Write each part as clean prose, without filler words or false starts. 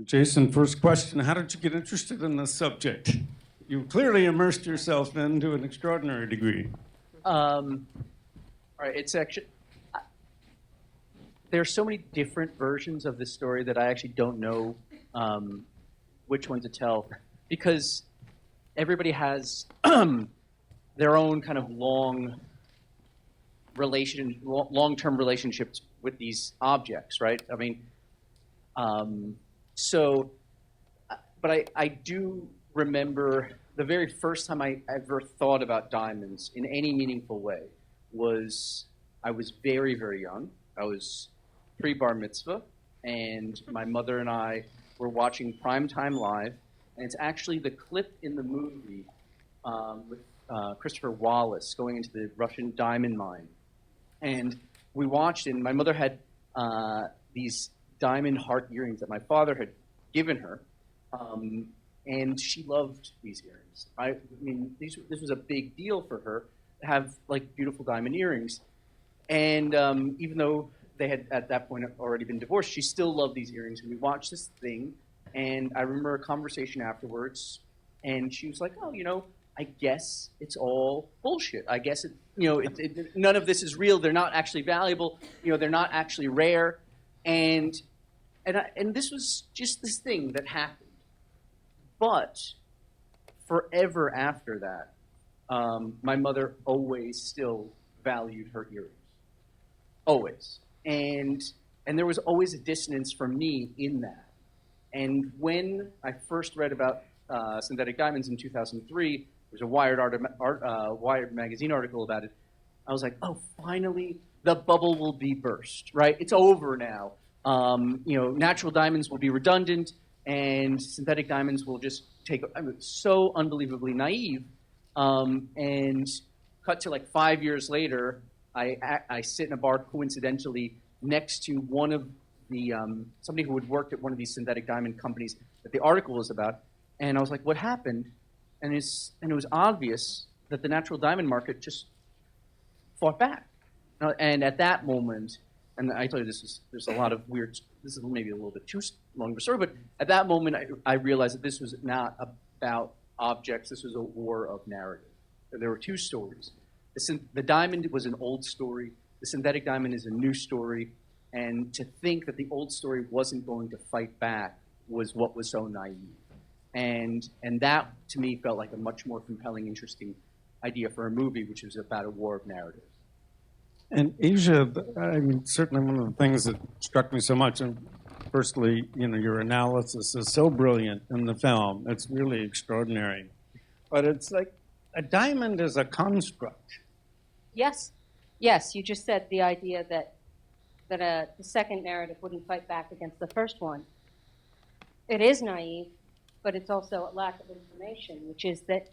Jason, first question, how did you get interested in this subject? You clearly immersed yourself in to an extraordinary degree. All right, it's actually, there are so many different versions of this story that I actually don't know which one to tell, because everybody has their own kind of long-term relationships with these objects, right? I mean, but I do remember the very first time I ever thought about diamonds in any meaningful way was I was very, very young. I was pre-bar mitzvah, and my mother and I were watching Primetime Live, and it's actually the clip in the movie with Christopher Wallace going into the Russian diamond mine. And we watched it, and my mother had these diamond heart earrings that my father had given her, and she loved these earrings. I mean, this was a big deal for her to have like beautiful diamond earrings. And even though they had at that point already been divorced, she still loved these earrings. And we watched this thing, and I remember a conversation afterwards, and she was like, "Oh, I guess it's all bullshit. I guess none of this is real. They're not actually valuable. They're not actually rare." And this was just this thing that happened. But forever after that, my mother always still valued her earrings. Always. And there was always a dissonance for me in that. And when I first read about synthetic diamonds in 2003, there was a Wired magazine article about it. I was like, oh, finally, the bubble will be burst, right? It's over now. Natural diamonds will be redundant, and synthetic diamonds will just take. I mean, so unbelievably naive. And cut to like 5 years later, I sit in a bar coincidentally next to one of the somebody who had worked at one of these synthetic diamond companies that the article was about, and I was like, "What happened?" And it was obvious that the natural diamond market just fought back. And at that moment, and I tell you, there's a lot of weird. This is maybe a little bit too long of a story, but at that moment, I realized that this was not about objects. This was a war of narrative. There were two stories. The diamond was an old story. The synthetic diamond is a new story. And to think that the old story wasn't going to fight back was what was so naive. And that, to me, felt like a much more compelling, interesting idea for a movie, which was about a war of narrative. And Aja, I mean, certainly one of the things that struck me so much, and firstly, your analysis is so brilliant in the film. It's really extraordinary. But it's like a diamond is a construct. Yes. Yes, you just said the idea that the second narrative wouldn't fight back against the first one. It is naive, but it's also a lack of information, which is that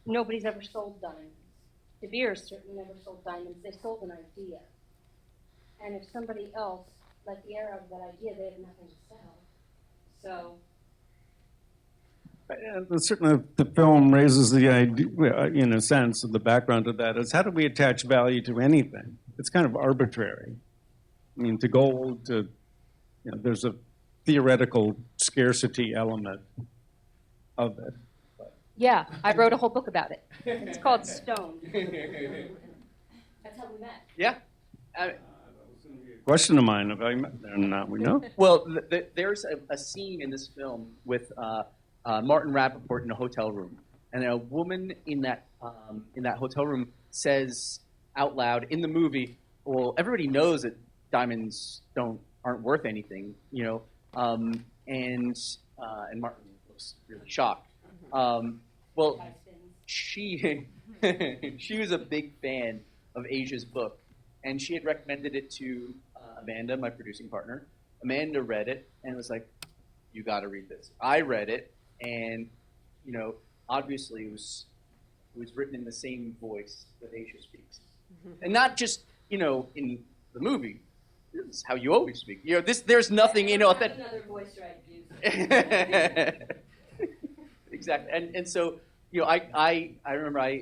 nobody's ever sold diamonds. De Beers certainly never sold diamonds. They sold an idea. And if somebody else, like the era of that idea, they have nothing to sell. So certainly, the film raises the idea, in a sense, of the background of that is how do we attach value to anything? It's kind of arbitrary. I mean, to gold, there's a theoretical scarcity element of it. yeah, I wrote a whole book about it. It's called Stone. That's how we met. Yeah. Question of mine, if I met there or not, we know. Well, there's a scene in this film with Martin Rappaport in a hotel room, and a woman in that hotel room says out loud in the movie, "Well, everybody knows that diamonds aren't worth anything, and Martin looks really shocked. Well, she was a big fan of Aja's book, and she had recommended it to Amanda, my producing partner. Amanda read it and was like, "You got to read this." I read it, and obviously it was written in the same voice that Aja speaks, and not just in the movie. This is how you always speak. There's nothing authentic. Another voice right. Exactly, and so I remember I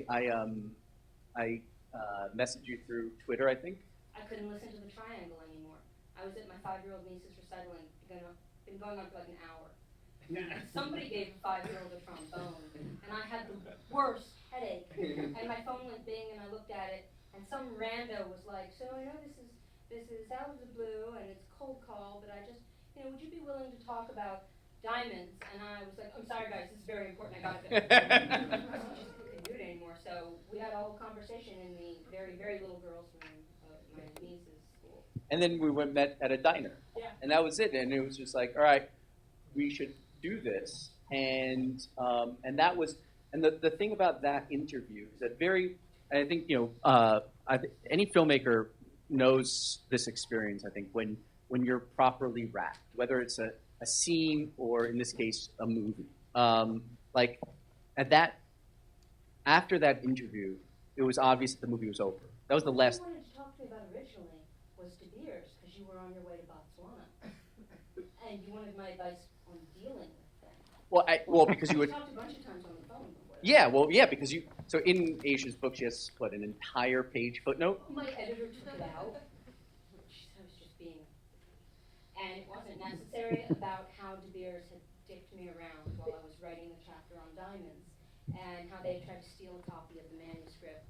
messaged you through Twitter, I think. I couldn't listen to the Triangle anymore. I was at my 5-year-old niece's recital, and been going on for like an hour. Somebody gave a 5-year-old a trombone, and I had the worst headache. And my phone went bing, and I looked at it, and some rando was like, "So I know this is out of the blue, and it's a cold call, but I just, would you be willing to talk about diamonds?" And I was like, "I'm sorry, guys, this is very important. I got to go." I just couldn't do it anymore. So we had a whole conversation in the very, very little girls' room of my niece's school. And then we met at a diner. Yeah. And that was it. And it was just like, all right, we should do this. And that was, and the thing about that interview is that I think, any filmmaker knows this experience, I think, when you're properly wrapped, whether it's a scene or, in this case, a movie. After that interview, it was obvious that the movie was over. That was the last. What you wanted to talk to me about originally was De Beers, because you were on your way to Botswana, and you wanted my advice on dealing with them. Well, because you We would. talked a bunch of times on the phone before. Yeah, because you. So in Asia's book, she has an entire page footnote. My editor took it out. I was just being, and it wasn't necessary about how De Beers had dicked me around while I was writing the chapter on diamonds, and how they tried to steal a copy of the manuscript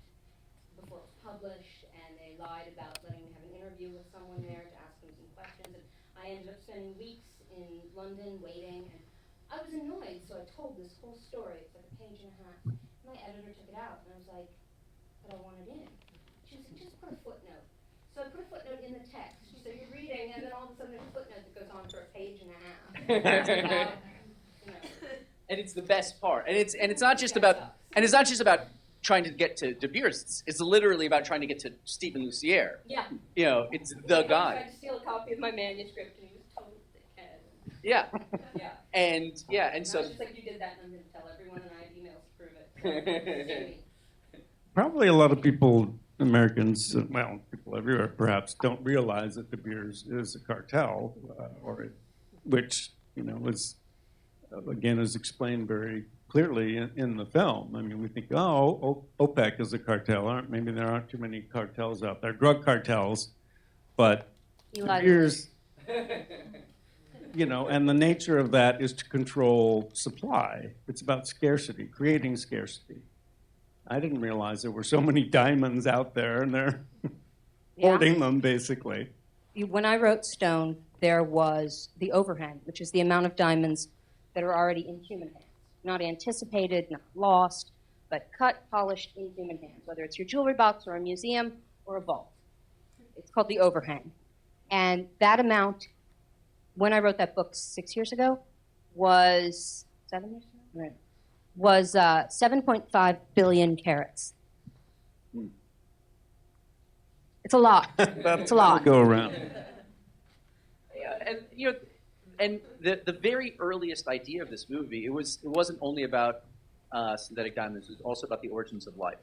before it was published, and they lied about letting me have an interview with someone there to ask them some questions, and I ended up spending weeks in London waiting, and I was annoyed, so I told this whole story. It's like a page and a half. My editor took it out, and I was like, "But I want it in." She was like, "Just put a footnote." So I put a footnote in the text. So you're reading, and then all of a sudden there's a footnote that goes on for a page and a half. About, And it's the best part. And it's not just about trying to get to De Beers. It's literally about trying to get to Stephen Lussier. Yeah. It's the He guy. tried to steal a copy of my manuscript, and he was total dickhead. Yeah. Yeah. And And so I was just like, "You did that, and I'm going to tell everyone, and I have emails to prove it." Probably a lot of people, Americans, well, people everywhere perhaps, don't realize that De Beers is a cartel, which, was, again, is explained very clearly in the film. I mean, we think, OPEC is a cartel. Maybe there aren't too many cartels out there, drug cartels, but De Beers, and the nature of that is to control supply. It's about scarcity, creating scarcity. I didn't realize there were so many diamonds out there, and they're hoarding them, basically. When I wrote Stone, there was the overhang, which is the amount of diamonds that are already in human hands. Not anticipated, not lost, but cut, polished in human hands, whether it's your jewelry box or a museum or a vault. It's called the overhang. And that amount, when I wrote that book 6 years ago, was 7 years ago? Right. Was 7.5 billion carats. It's a lot. It's a lot. Go around. Yeah, and the very earliest idea of this movie, it wasn't only about synthetic diamonds. It was also about the origins of life,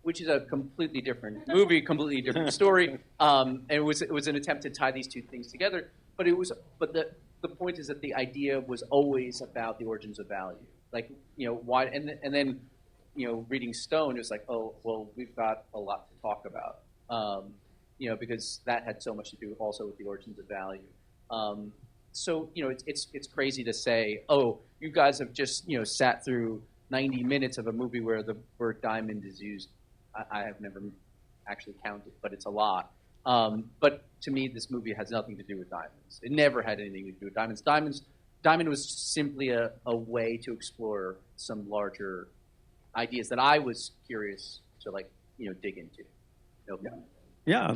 which is a completely different movie, completely different story. And it was an attempt to tie these two things together. But the point is that the idea was always about the origins of value. Like, why, and then, reading Stone, it was like, oh, well, we've got a lot to talk about, because that had so much to do also with the origins of value. So, it's crazy to say, oh, you guys have just, sat through 90 minutes of a movie where the word diamond is used. I have never actually counted, but it's a lot. But to me, this movie has nothing to do with diamonds. It never had anything to do with diamonds. Diamond was simply a way to explore some larger ideas that I was curious to dig into. Yeah,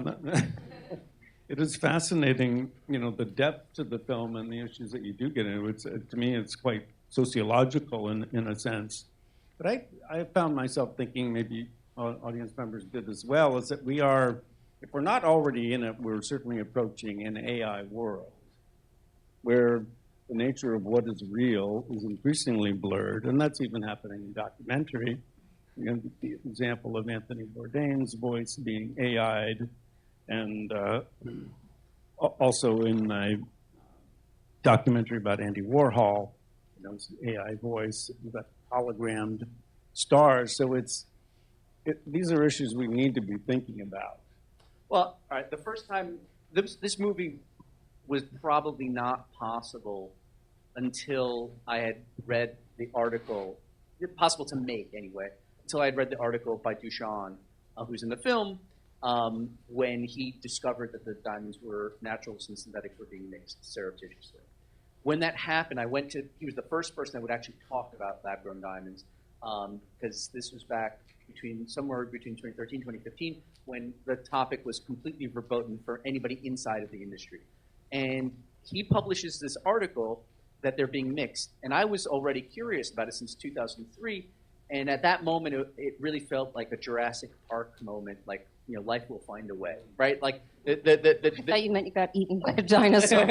it is fascinating, the depth to the film and the issues that you do get into. To me, it's quite sociological in a sense. But I found myself thinking, maybe audience members did as well, is that if we're not already in it, we're certainly approaching an AI world where the nature of what is real is increasingly blurred, and that's even happening in documentary. The example of Anthony Bourdain's voice being AI'd, and also in my documentary about Andy Warhol, AI voice, you've got hologrammed stars. So these are issues we need to be thinking about. Well, all right, the first time, this movie was probably not possible until I had read the article, possible to make anyway, until I had read the article by Duchamp, who's in the film, when he discovered that the diamonds were naturals and synthetics were being mixed surreptitiously. When that happened, he was the first person that would actually talk about lab-grown diamonds, because this was back somewhere between 2013 and 2015, when the topic was completely verboten for anybody inside of the industry. And he publishes this article that they're being mixed. And I was already curious about it since 2003. And at that moment, it really felt like a Jurassic Park moment, like, life will find a way, right? Like I thought you meant you got eaten by a dinosaur.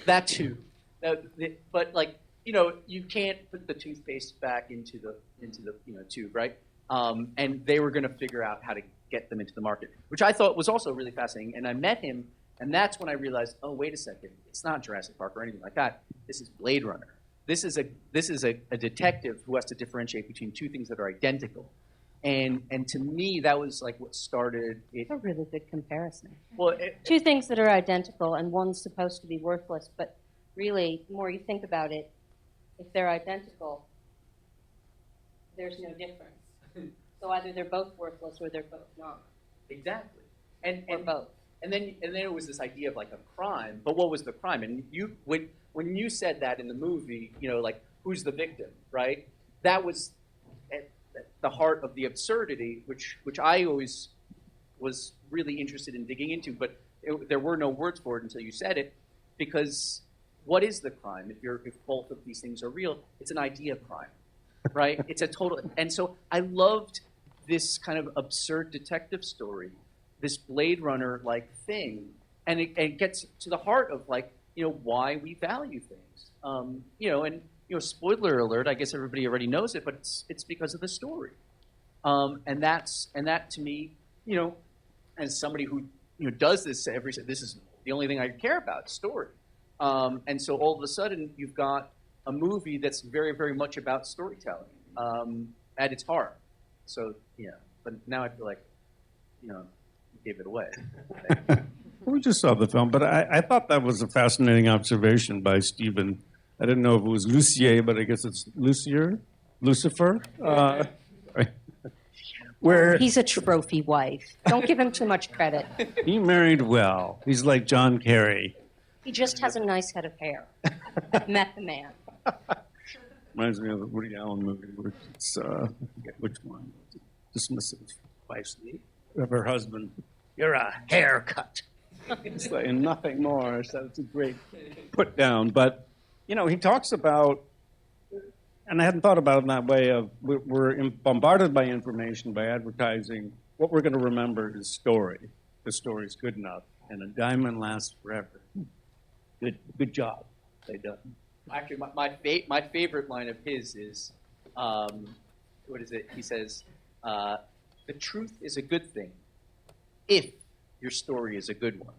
That too. But like, you can't put the toothpaste back into the tube, right? And they were going to figure out how to get them into the market, which I thought was also really fascinating. And I met him, and that's when I realized, oh, wait a second, it's not Jurassic Park or anything like that. This is Blade Runner. This is a detective who has to differentiate between two things that are identical. And to me, that was like what started it. That's a really good comparison. Well, two things that are identical, and one's supposed to be worthless, but really, the more you think about it, if they're identical, there's no difference. So either they're both worthless or they're both not. Exactly. Or both. And then it was this idea of like a crime, but what was the crime? And when you said that in the movie, like, who's the victim, right? That was at the heart of the absurdity, which I always was really interested in digging into, but there were no words for it until you said it, because what is the crime? If both of these things are real, it's an idea crime, right? It's a total, and so I loved this kind of absurd detective story, this Blade Runner-like thing, and it gets to the heart of, like, why we value things. And spoiler alert, I guess everybody already knows it, but it's because of the story. And that to me, as somebody who does this this is the only thing I care about, story. And so all of a sudden you've got a movie that's very, very much about storytelling at its heart. So but now I feel like you gave it away. We just saw the film, but I thought that was a fascinating observation by Stephen. I didn't know if it was Lucier, but I guess it's Lucifer. Right. Where he's a trophy wife. Don't give him too much credit. He married well. He's like John Kerry. He just has a nice head of hair. Met the man. Reminds me of the Woody Allen movie, which it's, I forget which one. Dismissive wife's of her husband. You're a haircut. It's like, and nothing more. So it's a great put down. But, he talks about, and I hadn't thought about it in that way, of we're bombarded by information, by advertising. What we're going to remember is story. The story's good enough. And a diamond lasts forever. Good job. They done. Actually, my favorite line of his is, what is it? He says, "The truth is a good thing, if your story is a good one."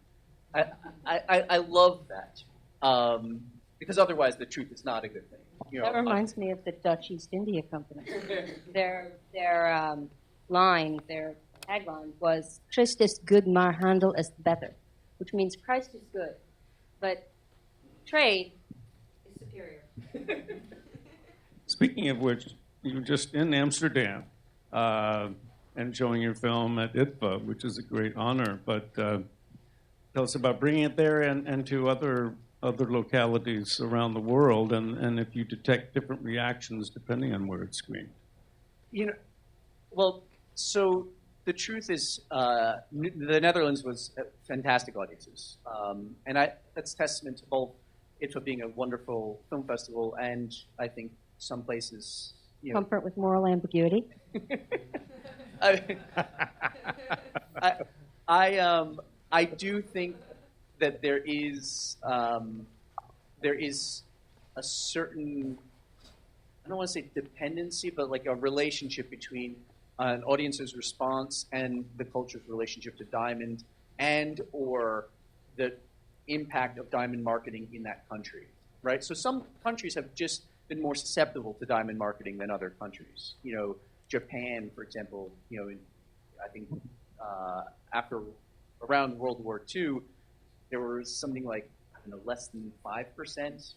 I love that, because otherwise the truth is not a good thing. That reminds me of the Dutch East India Company. Their tagline was "Christ is good, maar handel is better," which means Christ is good, but trade is superior. Speaking of which, you were just in Amsterdam and showing your film at ITFA, which is a great honor. But tell us about bringing it there and to other localities around the world, and if you detect different reactions depending on where it's screened. Well, so the truth is, the Netherlands was fantastic audiences, and that's testament to both ITFA being a wonderful film festival, and I think some places, Comfort with moral ambiguity. I do think that there is a certain, I don't want to say dependency, but like a relationship between an audience's response and the culture's relationship to diamond, and or the impact of diamond marketing in that country, right? So some countries have just been more susceptible to diamond marketing than other countries. Japan, for example, I think around World War II, there was something like, less than 5%,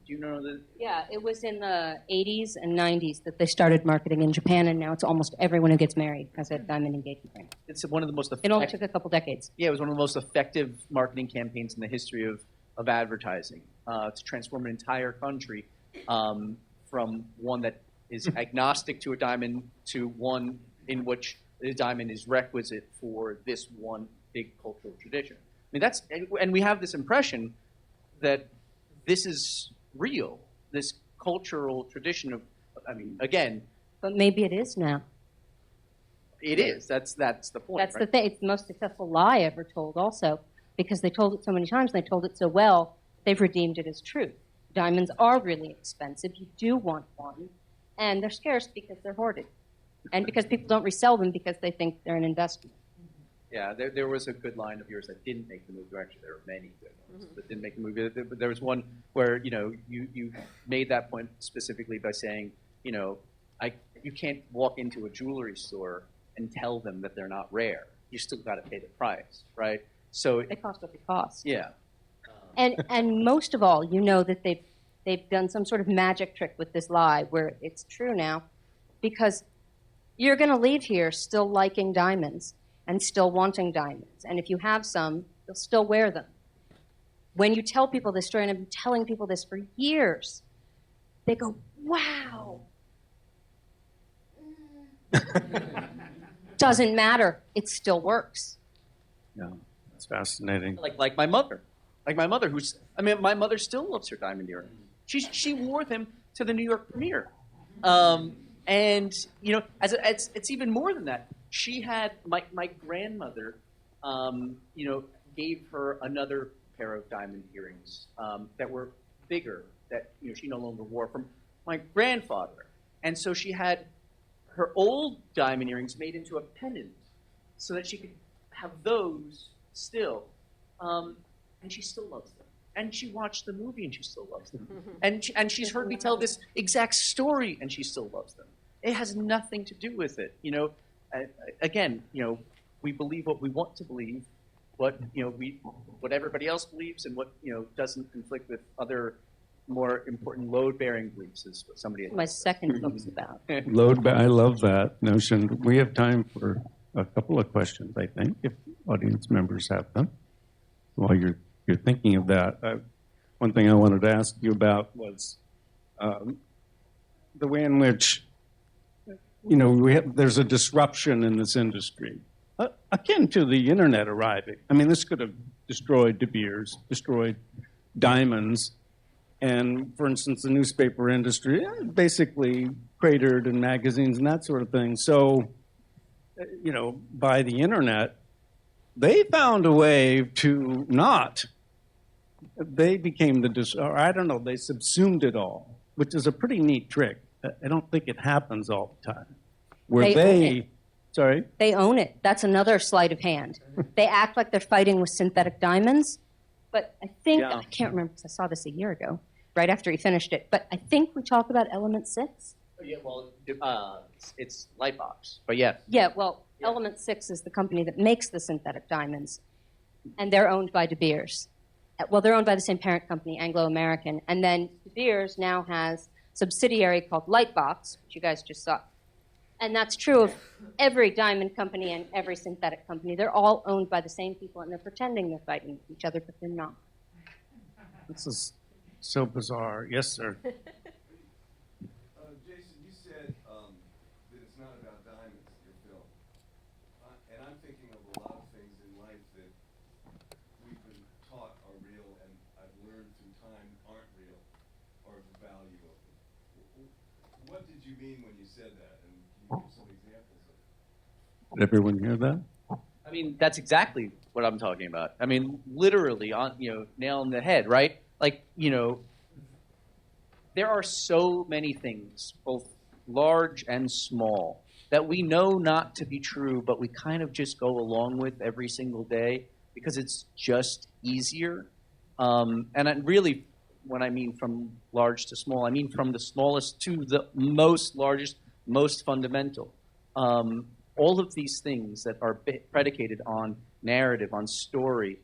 Do you know the? Yeah, it was in the 80s and 90s that they started marketing in Japan, and now it's almost everyone who gets married has a diamond engagement ring. It's one of the most. It only took a couple decades. Yeah, it was one of the most effective marketing campaigns in the history of advertising to transform an entire country from one that is agnostic to a diamond to one in which the diamond is requisite for this one big cultural tradition. I mean, and we have this impression that this is real, this cultural tradition of, I mean, again. But maybe it is now. It is. That's the point. That's right? the thing. It's the most successful lie ever told also, because they told it so many times and they told it so well, they've redeemed it as truth. Diamonds are really expensive. You do want one. And they're scarce because they're hoarded. And because people don't resell them because they think they're an investment. Yeah, there was a good line of yours that didn't make the movie. Actually, there were many good ones that didn't make the movie. But there was one where, you made that point specifically by saying, you can't walk into a jewelry store and tell them that they're not rare. You still got to pay the price, right? So They cost what they cost. yeah. And most of all, you know that they've done some sort of magic trick with this lie where it's true now, because you're going to leave here still liking diamonds and still wanting diamonds. And if you have some, you'll still wear them. When you tell people this story, and I've been telling people this for years, they go, wow. Doesn't matter. It still works. Yeah, that's fascinating. Like my mother. Like my mother, my mother still loves her diamond earring. She wore them to the New York premiere. And, it's even more than that. She had, my grandmother, gave her another pair of diamond earrings that were bigger, that, she no longer wore, from my grandfather. And so she had her old diamond earrings made into a pendant so that she could have those still. And she still loves them. And she watched the movie and she still loves them. And she's heard me tell this exact story and she still loves them. It has nothing to do with it. Again, we believe what we want to believe, what everybody else believes, and what doesn't conflict with other more important load-bearing beliefs is what somebody. My second book's about. I love that notion. We have time for a couple of questions, I think, if audience members have them. While you're thinking of that, one thing I wanted to ask you about was the way in which there's a disruption in this industry, akin to the internet arriving. I mean, this could have destroyed De Beers, destroyed diamonds, and, for instance, the newspaper industry, basically cratered in magazines and that sort of thing. So, by the internet, they found a way to not. They became they subsumed it all, which is a pretty neat trick. I don't think it happens all the time. They own it. That's another sleight of hand. They act like they're fighting with synthetic diamonds, but I think, I can't remember because I saw this a year ago, right after he finished it, but I think we talk about Element 6. Yeah, well, it's Lightbox, but yeah. Yeah, well, Element 6 is the company that makes the synthetic diamonds, and they're owned by De Beers. Well, they're owned by the same parent company, Anglo-American, and then De Beers now has a subsidiary called Lightbox, which you guys just saw. And that's true of every diamond company and every synthetic company. They're all owned by the same people, and they're pretending they're fighting with each other, but they're not. This is so bizarre. Yes, sir. Jason, you said that it's not about diamonds, your film. And I'm thinking of a lot of things in life that we've been taught are real and I've learned through time aren't real, or the value of them. What did you mean when you said that? And can you give some examples of it? Did everyone hear that? I mean, that's exactly what I'm talking about. I mean, literally nail on the head, right? Like, there are so many things, both large and small, that we know not to be true, but we kind of just go along with every single day because it's just easier. Really, when I mean from large to small, I mean from the smallest to the most largest, most fundamental. All of these things that are predicated on narrative, on story,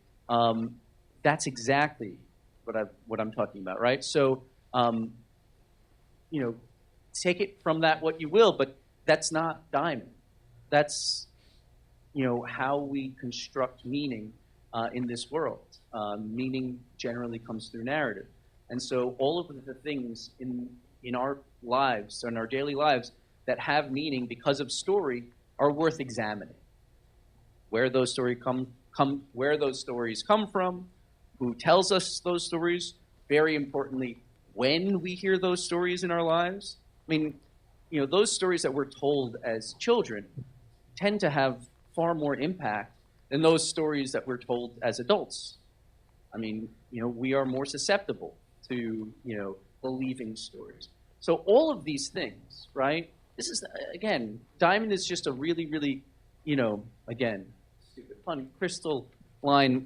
that's exactly what I'm talking about, right? So Um, take it from that what you will, but that's not diamond. That's how we construct meaning in this world. Meaning generally comes through narrative, and so all of the things in our lives, in our daily lives, that have meaning because of story are worth examining. Where those stories where those stories come from, who tells us those stories. Very importantly, when we hear those stories in our lives. I mean, those stories that we're told as children tend to have far more impact than those stories that we're told as adults. I mean, we are more susceptible to, believing stories. So all of these things, right? This is, again, diamond is just a really, really, again, stupid pun, crystal line,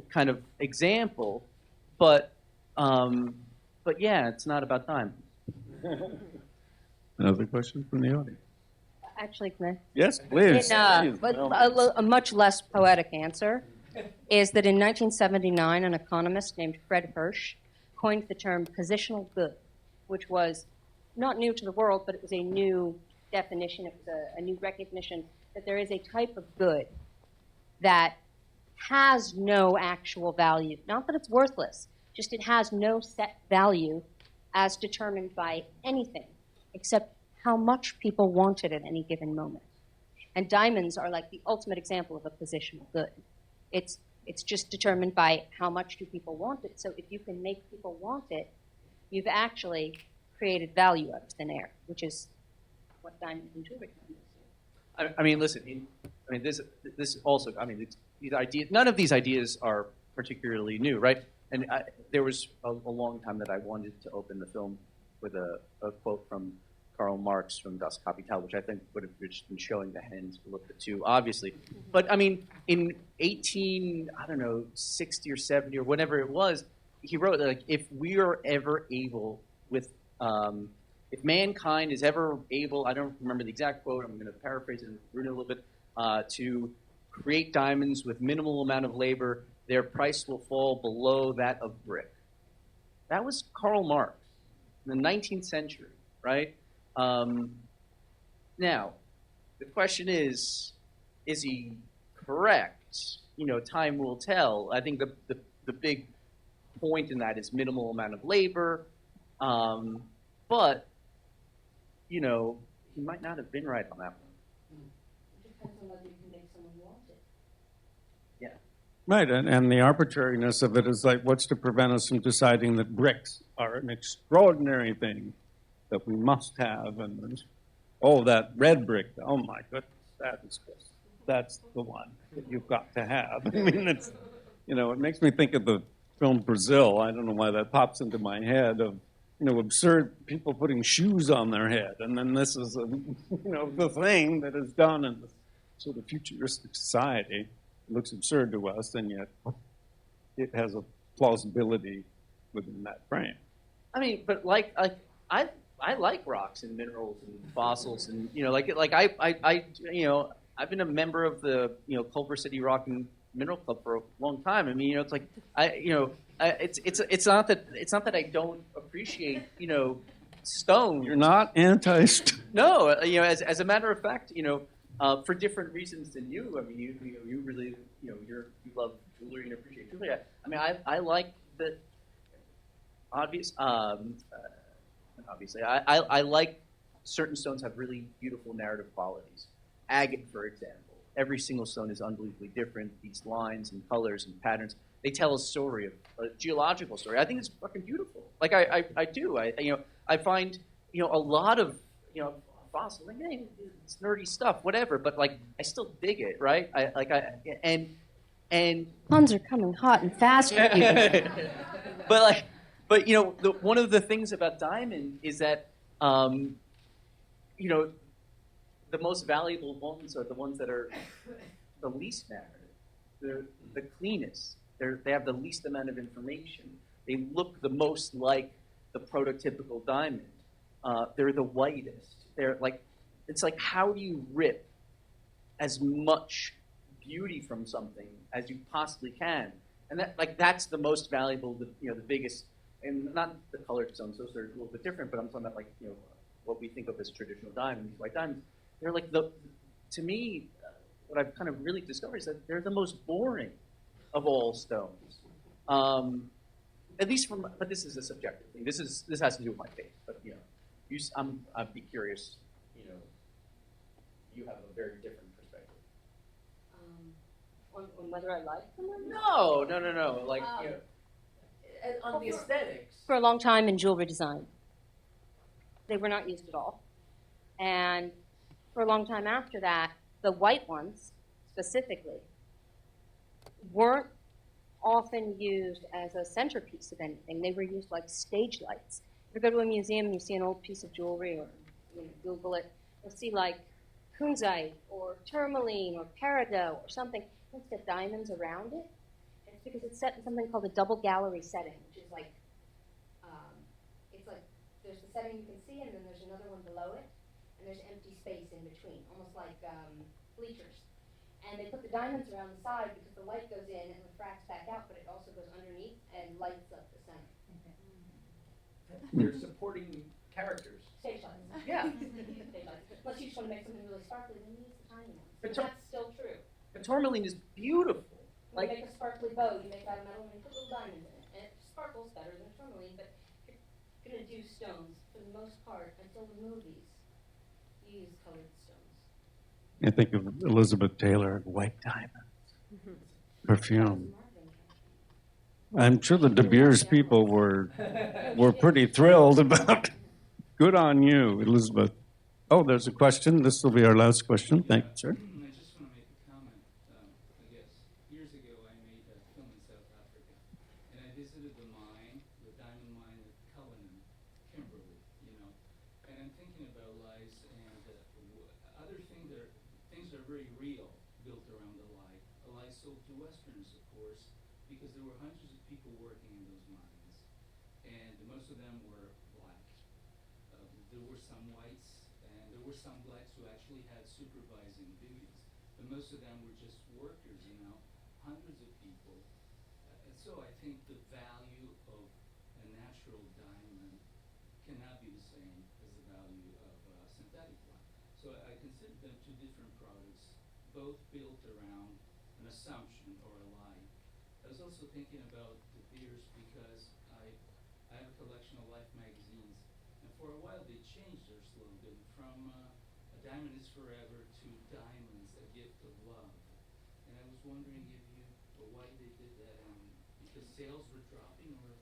kind of example. But yeah, it's not about diamond. Another question from the audience? Actually, can I? Yes, please. But a much less poetic answer is that in 1979, an economist named Fred Hirsch coined the term positional good, which was not new to the world, but it was a new definition. It was a new recognition that there is a type of good that has no actual value. Not that it's worthless, just it has no set value as determined by anything except how much people want it at any given moment. And diamonds are like the ultimate example of a positional good. It's just determined by how much do people want it. So if you can make people want it, you've actually created value out of thin air, which is what diamonds and jewelry can do. I mean, listen. This also. I mean, these ideas. None of these ideas are particularly new, right? And there was a long time that I wanted to open the film with a quote from Karl Marx from Das Kapital, which I think would have just been showing the hands look the two, obviously. But I mean, in 60 or 70 or whatever it was, he wrote like, if we are ever able with, if mankind is ever able, I don't remember the exact quote, I'm going to paraphrase it and ruin it a little bit, to create diamonds with minimal amount of labor, their price will fall below that of brick. That was Karl Marx in the 19th century, right? Now, the question is he correct? Time will tell. I think the big point in that is minimal amount of labor, but he might not have been right on that one. It depends on whether you can make someone want it. Yeah. Right, and the arbitrariness of it is like, what's to prevent us from deciding that bricks are an extraordinary thing that we must have, and that red brick, oh my goodness, that's the one that you've got to have. I mean, it makes me think of the film Brazil. I don't know why that pops into my head of, absurd people putting shoes on their head, and then this is, the thing that is done in this sort of futuristic society. It looks absurd to us, and yet it has a plausibility within that frame. I mean, but I like rocks and minerals and fossils, and I've been a member of the Culver City Rock and Mineral Club for a long time. I mean, it's like it's not that I don't appreciate stone. You're not anti-stone. No, as a matter of fact, for different reasons than you. I mean, you really you love jewelry and appreciate jewelry. I mean, I like the obvious. Obviously, I like certain stones have really beautiful narrative qualities. Agate, for example. Every single stone is unbelievably different. These lines and colors and patterns, they tell a story, a geological story. I think it's fucking beautiful. Like I do. I find a lot of fossil, like, hey, it's nerdy stuff, whatever. But like I still dig it, right? And Puns are coming hot and fast for you. But one of the things about diamond is that the most valuable ones are the ones that are the least narrative. They're the cleanest. They have the least amount of information. They look the most like the prototypical diamond. They're the whitest. It's like, how do you rip as much beauty from something as you possibly can? And that's the most valuable, the biggest and not the colored stones; those are a little bit different. But I'm talking about like what we think of as traditional diamonds, white diamonds. They're like to me, what I've kind of really discovered is that they're the most boring of all stones. At least but this is a subjective thing. This has to do with my faith. But I'd be curious. You have a very different perspective. On whether I like them or not? No. Like on the aesthetics. For a long time in jewelry design, they were not used at all. And for a long time after that, the white ones, specifically, weren't often used as a centerpiece of anything. They were used like stage lights. If you go to a museum and you see an old piece of jewelry, or Google it, you'll see like kunzite or tourmaline or peridot or something. It's got diamonds around it. It's because it's set in something called a double gallery setting, which is like, it's like there's the setting you can see, and then there's another one below it, and there's empty space in between, almost like bleachers. And they put the diamonds around the side because the light goes in and refracts back out, but it also goes underneath and lights up the center. They're supporting characters. Stage lights. Yeah. Stage lights. Unless you just want to make something really sparkly, then you use the tiny ones. But But that's still true. The tourmaline is beautiful. When you make a sparkly bow, you make out of metal and you put little diamonds in it. And it sparkles better than tourmaline, but if you're going to do stones, for the most part, until the movies, you use colored stones. I think of Elizabeth Taylor, white diamonds, perfume. I'm sure the De Beers people were pretty thrilled about. Good on you, Elizabeth. Oh, there's a question. This will be our last question. Thank you, sir. I just want to make a comment. I guess years ago I made a film in South Africa, and I visited the mine, the diamond mine at Cullinan, Kimberley, and I'm thinking about lies and other things that are very real built around the lie. A lie sold to Westerners, of course, because there were hundreds of people working in those mines, and most of them were black. There were some whites, and there were some blacks who actually had supervising duties, but most of them were just workers, hundreds of people. And so I think the value of a natural diamond cannot be the same as the value of a synthetic one. So I consider them two different products, both built around an assumption or a lie. I was also thinking about De Beers because I have a collection of Life magazines, and for a while they changed their slogan from a diamond is forever to diamonds, a gift of love. And I was wondering why they did that, because sales were dropping, or?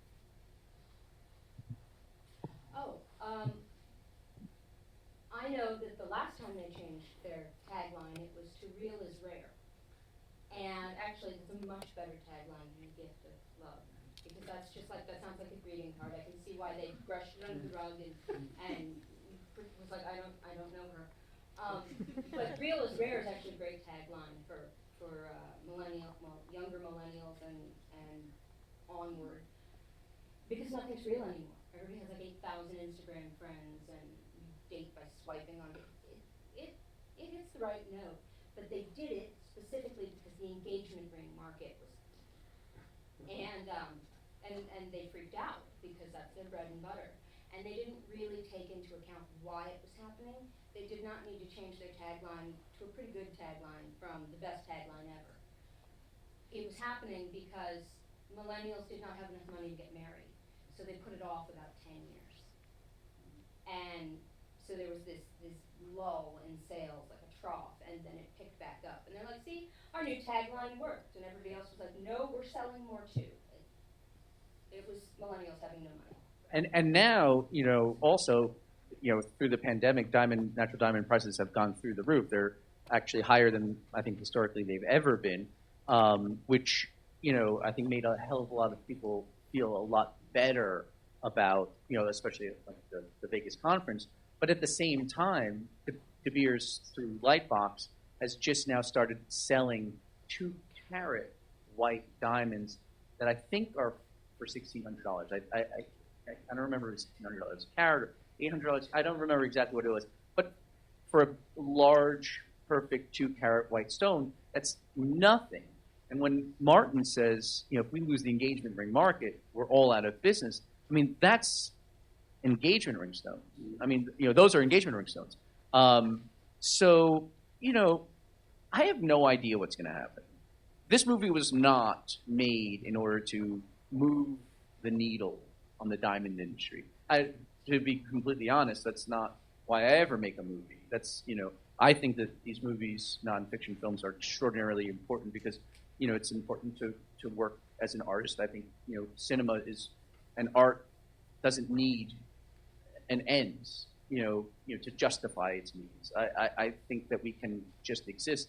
I know that the last time they changed their tagline, it was "To real is rare." And actually, it's a much better tagline than "Gift of Love," because that sounds like a greeting card. I can see why they brushed it under the rug and was like, I don't know her. But "Real is Rare" is actually a great tagline for younger millennials and onward, because nothing's real anymore. Everybody has like 8,000 Instagram friends, and you date by swiping on it. It hits the right note, but they did it specifically because the engagement ring market was, and they freaked out because that's their bread and butter, and they didn't really take into account why it was happening. They did not need to change their tagline to a pretty good tagline from the best tagline ever. It was happening because millennials did not have enough money to get married, so they put it off about 10 years. And so there was this lull in sales, like a trough, and then it picked back up. And they're like, see, our new tagline worked. And everybody else was like, no, we're selling more too. It was millennials having no money. And now, also, through the pandemic, natural diamond prices have gone through the roof. They're actually higher than I think historically they've ever been, which, I think made a hell of a lot of people feel a lot better about, especially like the Vegas conference. But at the same time, De Beers through Lightbox has just now started selling 2-carat white diamonds that I think are for $1,600. I don't remember if it was $1,600 a carat or $800. I don't remember exactly what it was. But for a large, perfect 2-carat white stone, that's nothing. And when Martin says, if we lose the engagement ring market, we're all out of business, I mean, that's engagement ring stones. I mean, those are engagement ring stones. So, I have no idea what's going to happen. This movie was not made in order to move the needle on the diamond industry. To be completely honest, that's not why I ever make a movie. That's, I think that these movies, nonfiction films, are extraordinarily important because, it's important to work as an artist. I think, cinema is an art doesn't need an end, to justify its means. I think that we can just exist,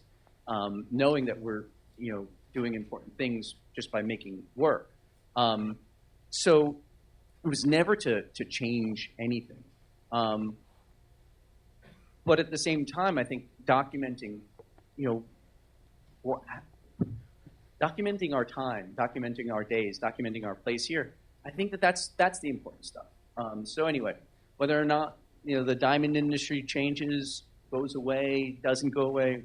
knowing that we're, doing important things just by making work. So it was never to change anything. But at the same time, I think documenting, documenting our time, documenting our days, documenting our place here, I think that's the important stuff. So anyway, whether or not the diamond industry changes, goes away, doesn't go away,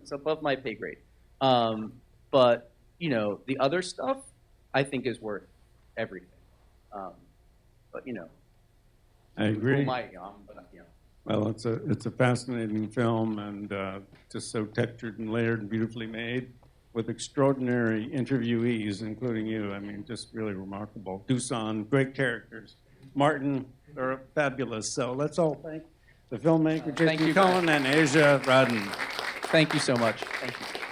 it's above my pay grade. But the other stuff I think is worth everything. But I agree. who am I? But Well, it's a fascinating film and just so textured and layered and beautifully made with extraordinary interviewees, including you. I mean, just really remarkable. Dusan, great characters. Martin, they're fabulous. So let's all thank the filmmaker, Thank Jason you, Kohn, and Aja Raden. Thank you so much. Thank you.